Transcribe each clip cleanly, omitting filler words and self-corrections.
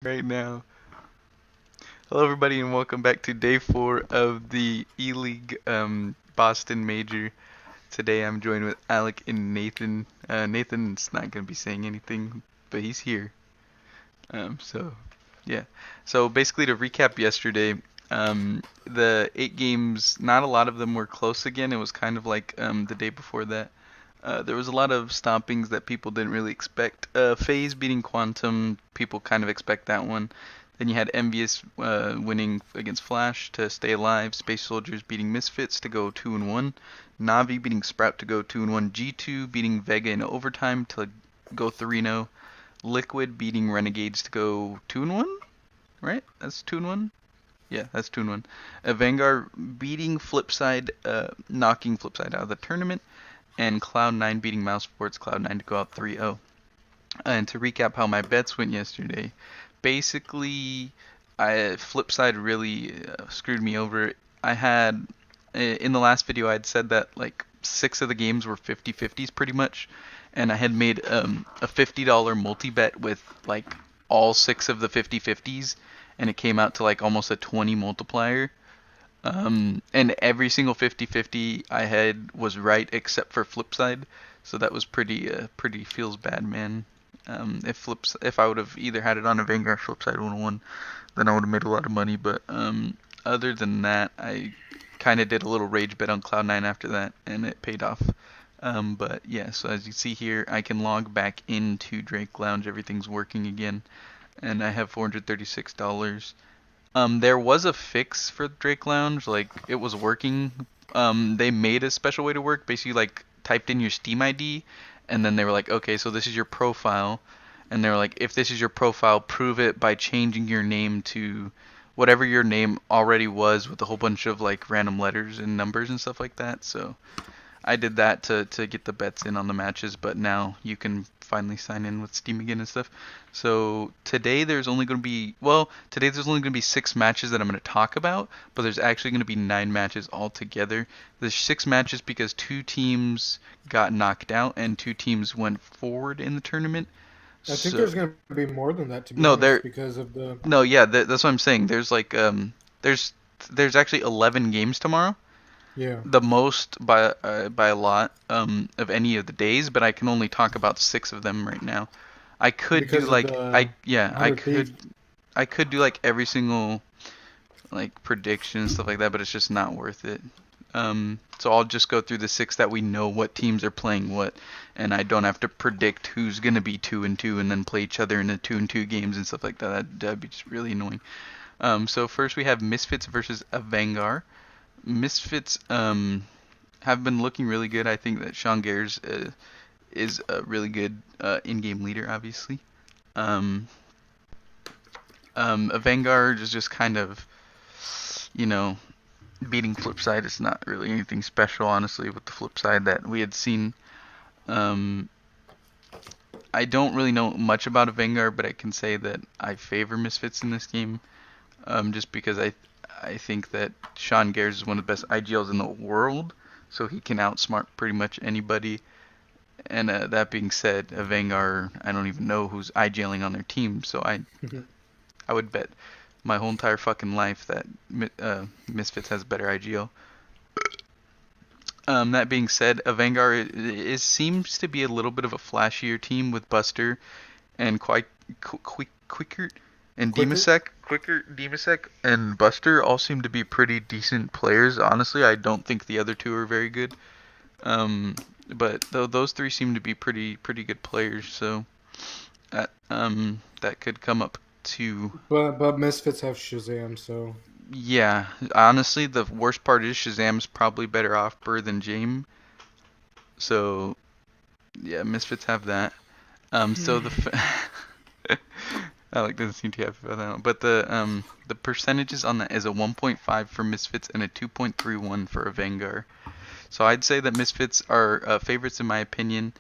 right now. Hello, everybody, and welcome back to day 4 of the Eleague Boston Major. Today I'm joined with Alec and Nathan. Nathan's not going to be saying anything, but he's here. So, yeah. So, basically, to recap yesterday, the 8 games, not a lot of them were close again. It was kind of like the day before that. There was a lot of stompings that people didn't really expect. FaZe beating Quantum, people kind of expect that one. Then you had Envious winning against Flash to stay alive. Space Soldiers beating Misfits to go 2-1. Navi beating Sprout to go 2-1. G2 beating Vega in overtime to go 3-0. Liquid beating Renegades to go 2-1. Right? That's 2-1. Yeah, that's 2-1. Vanguard beating Flipside, knocking Flipside out of the tournament, and Cloud9 beating Mouse Sports Cloud9 to go out 3-0. And to recap how my bets went yesterday, basically, Flipside really screwed me over. I had in the last video I had said that like 6 of the games were 50-50s pretty much, and I had made a $50 multi bet with like all 6 of the 50-50s, and it came out to like almost a 20 multiplier. And every single 50-50 I had was right except for Flipside, so that was pretty feels bad, man. If I would have either had it on a Vanguard Flipside 101, then I would have made a lot of money. But other than that, I kind of did a little rage bet on Cloud9 after that, and it paid off. But yeah, so as you see here, I can log back into Drake Lounge. Everything's working again, and I have $436. There was a fix for Drake Lounge, like it was working. They made a special way to work. Basically, like typed in your Steam ID, and then they were like, okay, so this is your profile, and they were like, if this is your profile, prove it by changing your name to whatever your name already was, with a whole bunch of like random letters and numbers and stuff like that. So I did that to get the bets in on the matches, but now you can finally sign in with Steam again and stuff. So today there's only going to be 6 matches that I'm going to talk about, but there's actually going to be 9 matches altogether. There's 6 matches because 2 teams got knocked out and 2 teams went forward in the tournament. I think So there's going to be more than that, to be no, honest, there because of the. no, yeah, that's what I'm saying. There's there's actually 11 games tomorrow, Yeah, the most by a lot of any of the days, but I can only talk about 6 of them right now. I could do because of like the I 100 could Thieves. do like every single like prediction and stuff like that, but it's just not worth it. So I'll just go through the 6 that we know what teams are playing what, and I don't have to predict who's gonna be 2-2 and then play each other in the 2-2 games and stuff like that. That'd be just really annoying. So first we have Misfits versus a Vanguard. Misfits have been looking really good. I think that Sean Gares is a really good in-game leader, obviously. Um, a Vanguard is just kind of, you know, beating Flipside. It's not really anything special, honestly, with the Flipside that we had seen. Um, I don't really know much about a Vanguard, but I can say that I favor Misfits in this game, just because I think that Sean Gares is one of the best IGLs in the world, so he can outsmart pretty much anybody. And that being said, a Vanguard, I don't even know who's IGLing on their team, so I would bet my whole entire fucking life that Misfits has better IGL. That being said, a Vanguard seems to be a little bit of a flashier team with Buster and quite quicker and Quicker. Demasec and Buster all seem to be pretty decent players. Honestly, I don't think the other 2 are very good. Um, but those 3 seem to be pretty good players. So that could come up to. But Misfits have Shazam, so. Yeah, honestly, the worst part is Shazam's probably better off Burr than James. So yeah, Misfits have that. So Alec doesn't seem too happy about that one. But the percentages on that is a 1.5 for Misfits and a 2.31 for a Vanguard. So I'd say that Misfits are favorites in my opinion,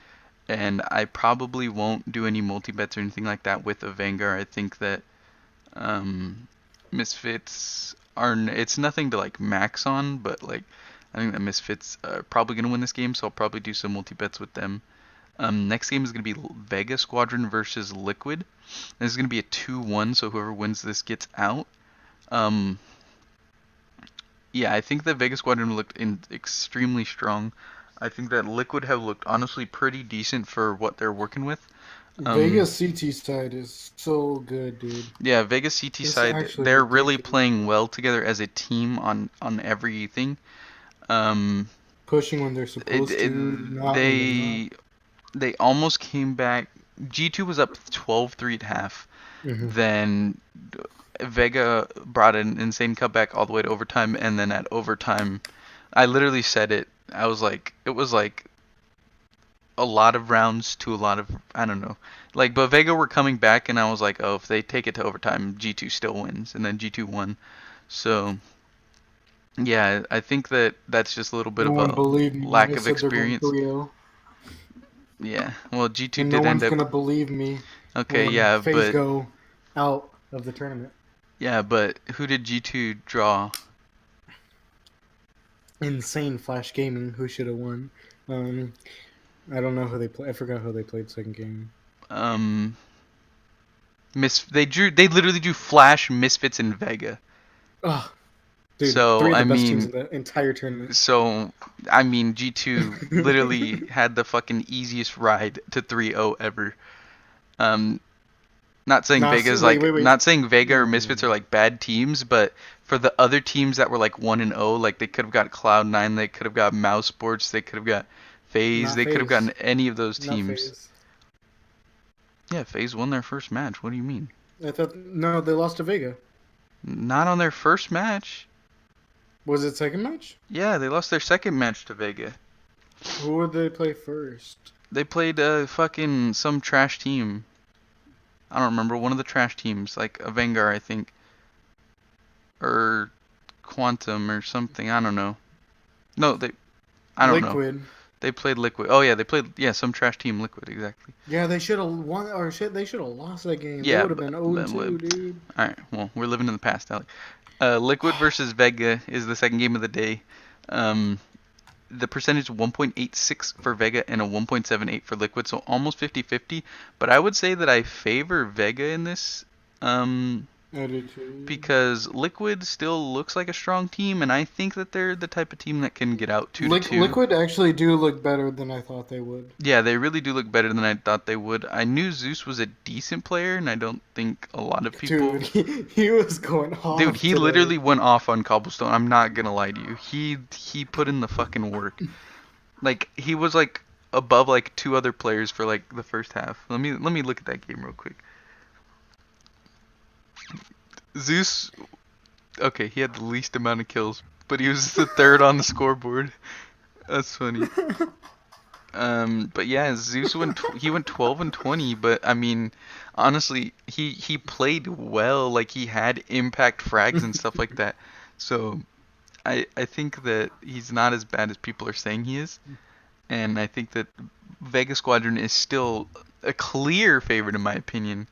and I probably won't do any multi bets or anything like that with a Vanguard. I think that um, Misfits are it's nothing to like max on, but like I think that Misfits are probably gonna win this game, so I'll probably do some multi bets with them. Next game is going to be Vega Squadron versus Liquid. This is going to be a 2-1, so whoever wins this gets out. Um, yeah, I think that Vega Squadron looked extremely strong. I think that Liquid have looked honestly pretty decent for what they're working with. Um, Vegas CT side is so good, dude. yeah, Vega CT It's side, actually they're really ridiculous. playing well together as a team on everything. Um, Pushing when they're supposed to, not when they're not. they almost came back. G2 was up 12-3 at half. Hmm. Then Vega brought an insane cutback all the way to overtime, and then at overtime, I literally said it. I was like, it was like a lot of rounds to a lot of, I don't know. Like, but Vega were coming back, and I was like, oh, if they take it to overtime, G2 still wins, and then G2 won. So, yeah, I think that that's just a little bit No of one a believed me when lack I of said they're going experience. 3-0. Yeah, well, G2 And no did end one's up. gonna believe me Okay, when yeah, FaZe but go out of the tournament. who did G2 draw? Insane Flash Gaming, who should have won. Um, I don't know who they play. I forgot who they played second game. Um, they literally drew Flash, Misfits, and Vega. Oh, dude, So three of I the best teams mean, in the entire tournament. so I mean, G2 literally had the fucking easiest ride to 3-0 ever. Um, Wait. not saying Vega or No. Misfits are like bad teams, but for the other teams that were like 1-0, like they could have got Cloud9, they could have got Mouse Sports, they could have got FaZe, Not they could have FaZe. gotten any of those Not teams. FaZe. Yeah, FaZe won their first match. What do you mean? I thought no, they lost to Vega. Not on their first match. Was it second match? Yeah, they lost their second match to Vega. Who would they play first? They played fucking some trash team. I don't remember, one of the trash teams, like a Vanguard, I think, or Quantum or something. I don't know. No, I don't know. Liquid. They played Liquid. Oh yeah, they played some trash team Liquid exactly. Yeah, they should have won or shit. They should have lost that game. They Yeah, would have been 0-2, dude. all right. Well, we're living in the past, Alec. Liquid versus Vega is the second game of the day. Um, the percentage is 1.86 for Vega and a 1.78 for Liquid, so almost 50-50. But I would say that I favor Vega in this. I did too. Because Liquid still looks like a strong team, and I think that they're the type of team that can get out 2-2. Liquid actually do look better than I thought they would. Yeah, they really do look better than I thought they would. I knew Zeus was a decent player, and I don't think a lot of people. Dude, he was going Dude, off he today. literally went off on Cobblestone. I'm not gonna lie to you. He put in the fucking work. Like he was like above like two other players for like the first half. Let me look at that game real quick. Zeus, okay, he had the least amount of kills, but he was the third on the scoreboard. That's funny. But yeah, Zeus he went 12 and 20, but I mean, honestly, he played well. Like he had impact frags and stuff like that. So I think that he's not as bad as people are saying he is, and I think that Vega Squadron is still a clear favorite in my opinion.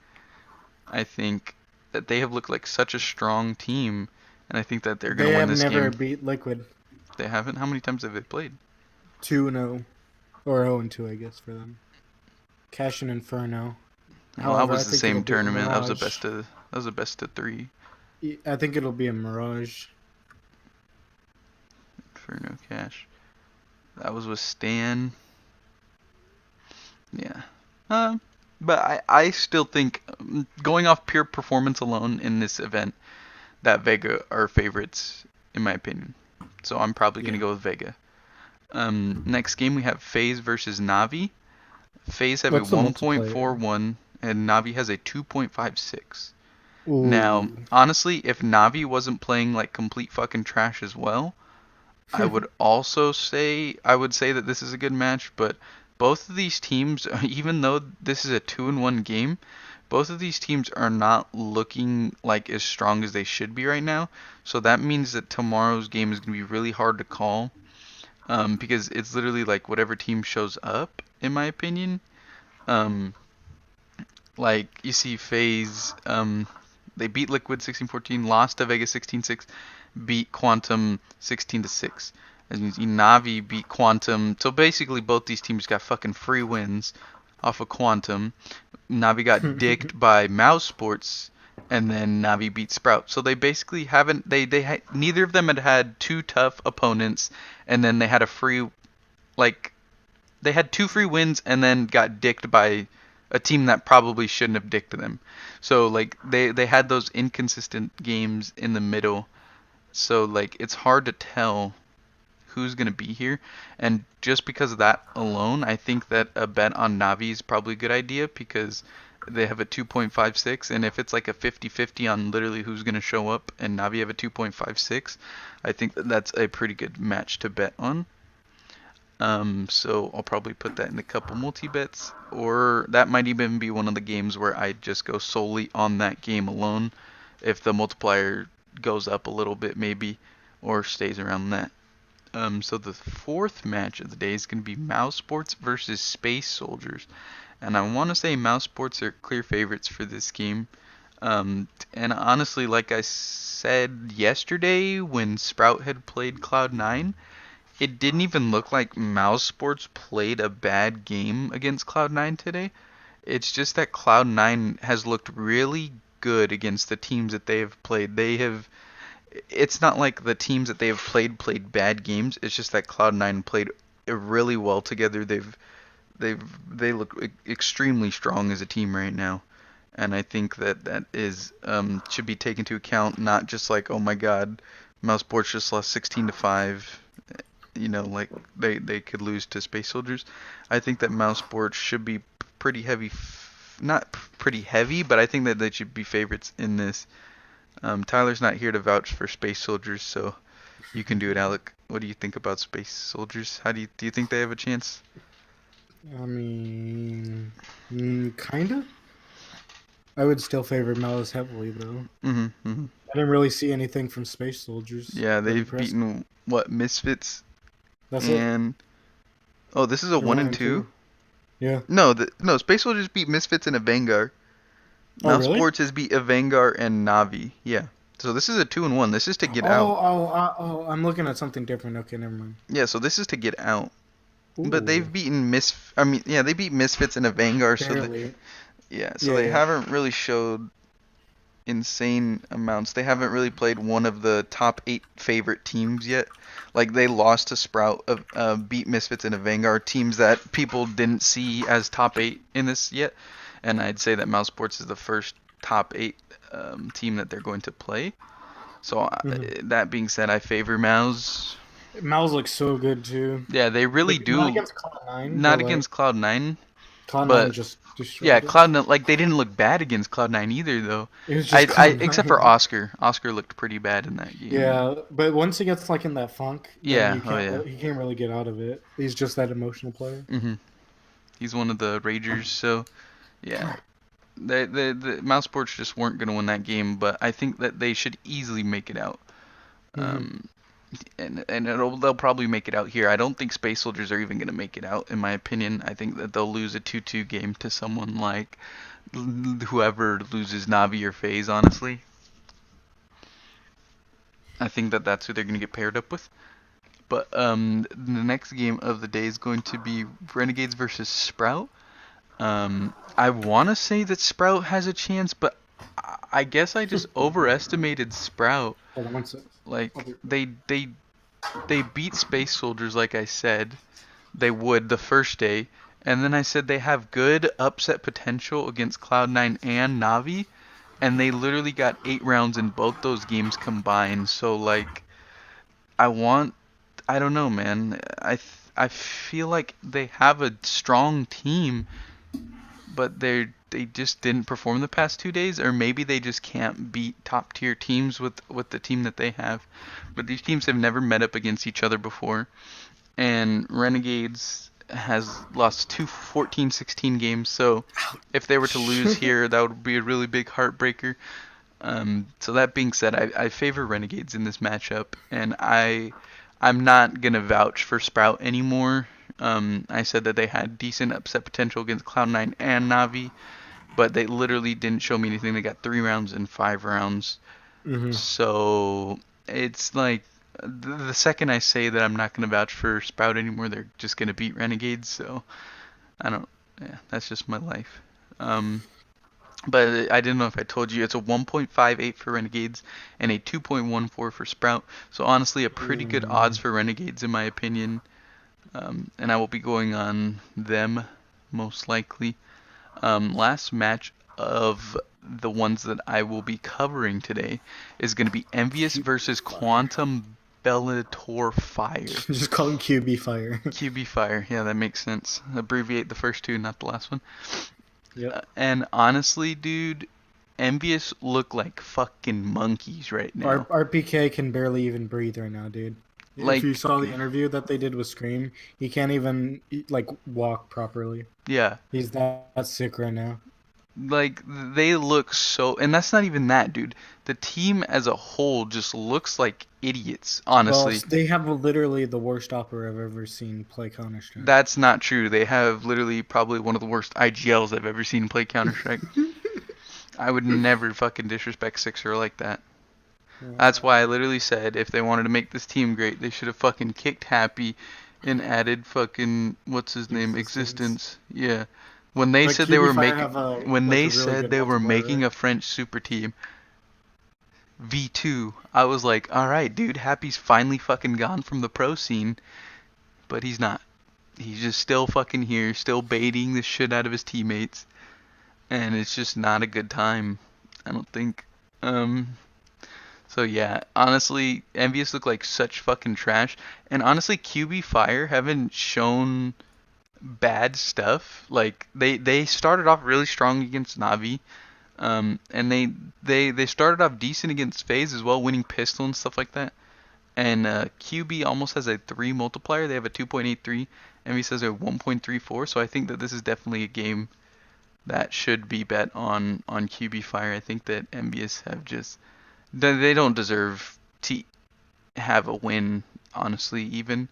I think that they have looked like such a strong team, and I think that they're They gonna win have this never game. beat Liquid. They haven't. How many times have they played? 2-0. Or 0-2, I guess, for them. Cash and Inferno. Well, that However, I was the think it'll same be a tournament. Mirage. That was a best of three I think it'll be a Mirage. for no cash. That was with Stan. Yeah. But I still think, going off pure performance alone in this event, that Vega are favorites in my opinion. So I'm probably gonna Yeah. go with Vega. Next game we have FaZe versus Navi. FaZe have a What's the multiplayer? 1.41 and Navi has a 2.56. Now, Ooh. honestly, if Navi wasn't playing like complete fucking trash as well, I would say that this is a good match, but both of these teams, even though this is a 2-1 game, both of these teams are not looking like as strong as they should be right now. So that means that tomorrow's game is going to be really hard to call, because it's literally like whatever team shows up, in my opinion. Um, like you see FaZe, they beat Liquid 16-14, lost to Vegas 16-6, beat Quantum 16-6. As you can see, Navi beat Quantum. So basically, both these teams got fucking free wins off of Quantum. Navi got dicked by Mouse Sports, and then Navi beat Sprout. So they basically haven't. Neither of them had two tough opponents, and then they had a free, like, they had two free wins, and then got dicked by a team that probably shouldn't have dicked them. So like they had those inconsistent games in the middle. So like it's hard to tell who's going to be here. And just because of that alone, I think that a bet on Navi is probably a good idea because they have a 2.56, and if it's like a 50-50 on literally who's going to show up and Navi have a 2.56, I think that that's a pretty good match to bet on. So I'll probably put that in a couple multi-bets, or that might even be one of the games where I just go solely on that game alone if the multiplier goes up a little bit maybe, or stays around that. So the fourth match of the day is going to be Mouse Sports versus Space Soldiers. And I want to say Mouse Sports are clear favorites for this game. And honestly, like I said yesterday when Sprout had played Cloud9, it didn't even look like Mouse Sports played a bad game against Cloud9 today. It's just that Cloud9 has looked really good against the teams that they have played. It's not like the teams that they have played bad games. It's just that Cloud9 played really well together. They look extremely strong as a team right now, and I think that is should be taken into account. Not just like, oh my God, Mouse Sports just lost 16-5. Like they could lose to Space Soldiers. I think that Mouse Sports should be pretty heavy, not pretty heavy, but I think that they should be favorites in this. Tyler's not here to vouch for Space Soldiers, so you can do it, Alec. What do you think about Space Soldiers? How do you think they have a chance? I mean, kinda. I would still favor Malice heavily, though. Mm-hmm. I didn't really see anything from Space Soldiers. Yeah, they've beaten what, Misfits? That's and it. Oh, this is a 1-2. Yeah. No, Space Soldiers beat Misfits and a Vanguard. Oh, Mouse really? Sports has beat a Vanguard and Navi. Yeah. So this is a 2-1. This is to get out. Oh, I'm looking at something different. Okay, never mind. Yeah, so this is to get out. Ooh. But they've beaten they beat Misfits and a Vanguard. Barely. So they haven't really showed insane amounts. They haven't really played one of the top 8 favorite teams yet. Like they lost to Sprout, beat Misfits and a Vanguard, teams that people didn't see as top 8 in this yet. And I'd say that Mouse Sports is the first top 8 team that they're going to play. So that being said, I favor Mouse. Mouse looks so good too. Yeah, they really do. Not against Cloud9. Not against Cloud9. Cloud9 just destroyed it. Cloud9, like they didn't look bad against Cloud9 either though. It was just except for Oscar. Oscar looked pretty bad in that game. Yeah, but once he gets like in that funk, he can't really get out of it. He's just that emotional player. He's one of the ragers, so yeah. The Mouse Sports just weren't going to win that game, but I think that they should easily make it out. And they'll probably make it out here. I don't think Space Soldiers are even going to make it out, in my opinion. I think that they'll lose a 2-2 game to someone like whoever loses Navi or FaZe, honestly. I think that that's who they're going to get paired up with. But the next game of the day is going to be Renegades versus Sprout. I want to say that Sprout has a chance, but I guess I just overestimated Sprout. Hold on 1 second. Like they beat Space Soldiers, like I said they would the first day, and then I said they have good upset potential against Cloud9 and Navi, and they literally got 8 rounds in both those games combined. So like I don't know, man. I feel like they have a strong team, but they just didn't perform the past 2 days, or maybe they just can't beat top tier teams with the team that they have. But these teams have never met up against each other before, and Renegades has lost 2 14-16 games, so if they were to lose here, that would be a really big heartbreaker. So that being said, I favor Renegades in this matchup, and I'm not gonna vouch for Sprout anymore. I said that they had decent upset potential against Cloud9 and Navi, but they literally didn't show me anything. They got 3 rounds and 5 rounds. So it's like the second I say that I'm not gonna vouch for Sprout anymore, they're just gonna beat Renegades. So I don't. Yeah, that's just my life. Um, but I didn't know if I told you it's a 1.58 for Renegades and a 2.14 for Sprout. So honestly, a pretty good odds Mm. for Renegades in my opinion. And I will be going on them most likely. Last match of the ones that I will be covering today is going to be Envious QB versus Fire. Quantum Bellator Fire. Just call him QB Fire. QB Fire, yeah, that makes sense. Abbreviate the first two, not the last one. Yep. And honestly, dude, Envious look like fucking monkeys right now. RPK can barely even breathe right now, dude. If you Like, saw the interview that they did with Scream, he can't even like walk properly. yeah, He's that sick right now. like they look so, and that's not even that, dude. The team as a whole just looks like idiots, Well, honestly. they have literally the worst opera I've ever seen play Counter Strike. That's not true. They have literally probably one of the worst IGLs I've ever seen play Counter-Strike. I would never fucking disrespect Sixer like that. That's why I literally said if they wanted to make this team great, they should have fucking kicked Happy and added fucking what's his name, Existence. Existence. Yeah. When they But said they QB were Fire making have a when like they a really said good they were multiplayer, making right? a French super team V2, I was like, "All right, dude, Happy's finally fucking gone from the pro scene." But he's not. He's just still fucking here, still baiting the shit out of his teammates, and it's just not a good time. I don't think. Um, so yeah, honestly, Envious look like such fucking trash, and honestly, QB Fire haven't shown bad stuff. Like they started off really strong against Navi, and they started off decent against FaZe as well, winning pistol and stuff like that. And QB almost has a 3 multiplier. They have a 2.83. Envious has a 1.34. So I think that this is definitely a game that should be bet on QB Fire. I think that Envious have just they don't deserve to have a win, honestly, even.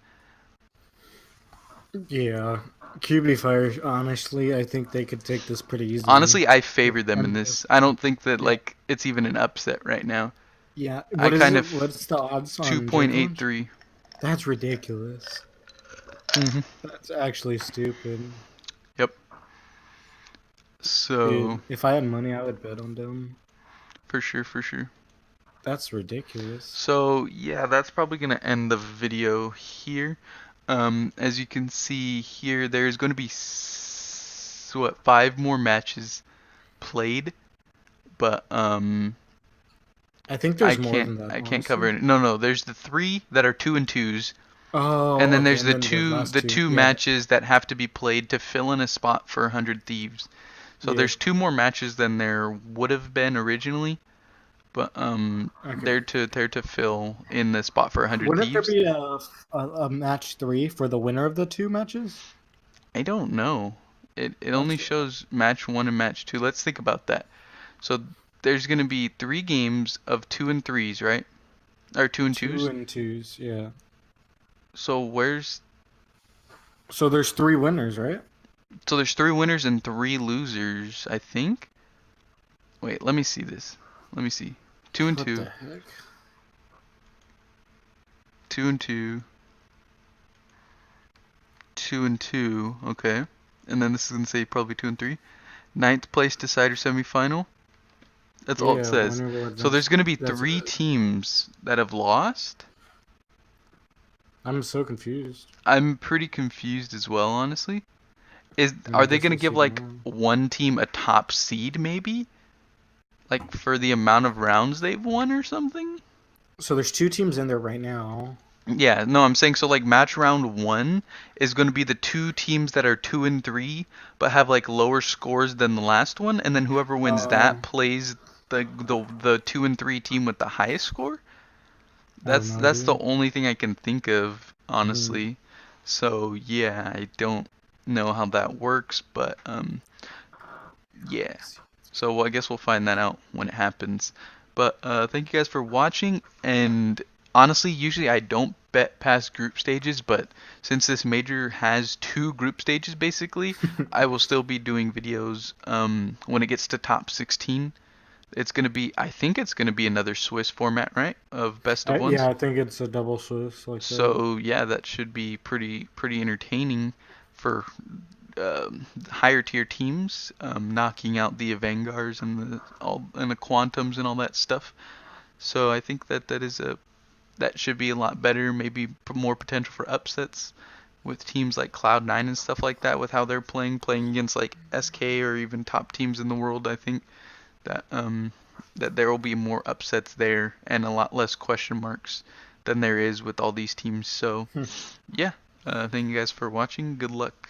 Yeah, QB Fire. Honestly, I think they could take this pretty easily. Honestly, I favor them in this. MVS. I don't think that Yeah, like it's even an upset right now. yeah. I What is kind it? of What's the odds on Dragon? 2.83. That's ridiculous. Mhm. That's actually stupid. Yep. So, Dude, if I had money, I would bet on them. for sure, for sure. That's ridiculous. So yeah, that's probably gonna end the video here. As you can see here, there's going to be what 5 more matches played, but I think I there's more can't than that, I can't cover honestly. it. No, no, there's the 3 that are 2-2s, and Oh, then okay, there's and the then the two last the two. two Yeah, matches that have to be played to fill in a spot for 100 Thieves. So yeah. there's 2 more matches than there would have been originally, but Okay. they're to fill in the spot for 100 Wouldn't there Thieves. be a match three for the winner of the two matches? I don't know. It only That's shows match 1 and match 2. Let's think about that. So there's going to be 3 games of 2 and 3s, right? Or 2 and 2s. two and twos. Yeah. So where's So there's three winners, right? so there's 3 winners and 3 losers, I think. Wait, let me see this. Let me see. 2 and What 2, the heck? 2 and 2, 2 and 2. Okay. And then this is going to say probably 2 and 3. Ninth place decider semifinal. That's all it Yeah, says. winner will So advance. there's going to be That's 3 it. teams that have lost. I'm so confused. I'm pretty confused as well, honestly. I Are they guess gonna we'll give see like tomorrow. one team a top seed maybe? Like for the amount of rounds they've won or something? So there's two teams in there right now. Yeah, no, I'm saying so like match round 1 is going to be the 2 teams that are 2 and 3 but have like lower scores than the last one, and then whoever wins that Oh, plays the 2 and 3 team with the highest score. I have That's no that's the idea. only thing I can think of, Hmm. honestly. So, yeah, I don't know how that works, but yeah. So I guess we'll find that out when it happens. But thank you guys for watching. And honestly, usually I don't bet past group stages, but since this major has 2 group stages basically, I will still be doing videos when it gets to top 16. it's gonna be. I think it's gonna be another Swiss format, right? Of best of Yeah, ones. I think it's a double Swiss like that. So yeah, that should be pretty entertaining for higher tier teams, knocking out the Avangars and the Quantums and all that stuff. So I think that should be a lot better. Maybe more potential for upsets with teams like Cloud9 and stuff like that, with how they're playing against like SK or even top teams in the world. I think that that there will be more upsets there and a lot less question marks than there is with all these teams. So Hmm. yeah, thank you guys for watching. Good luck.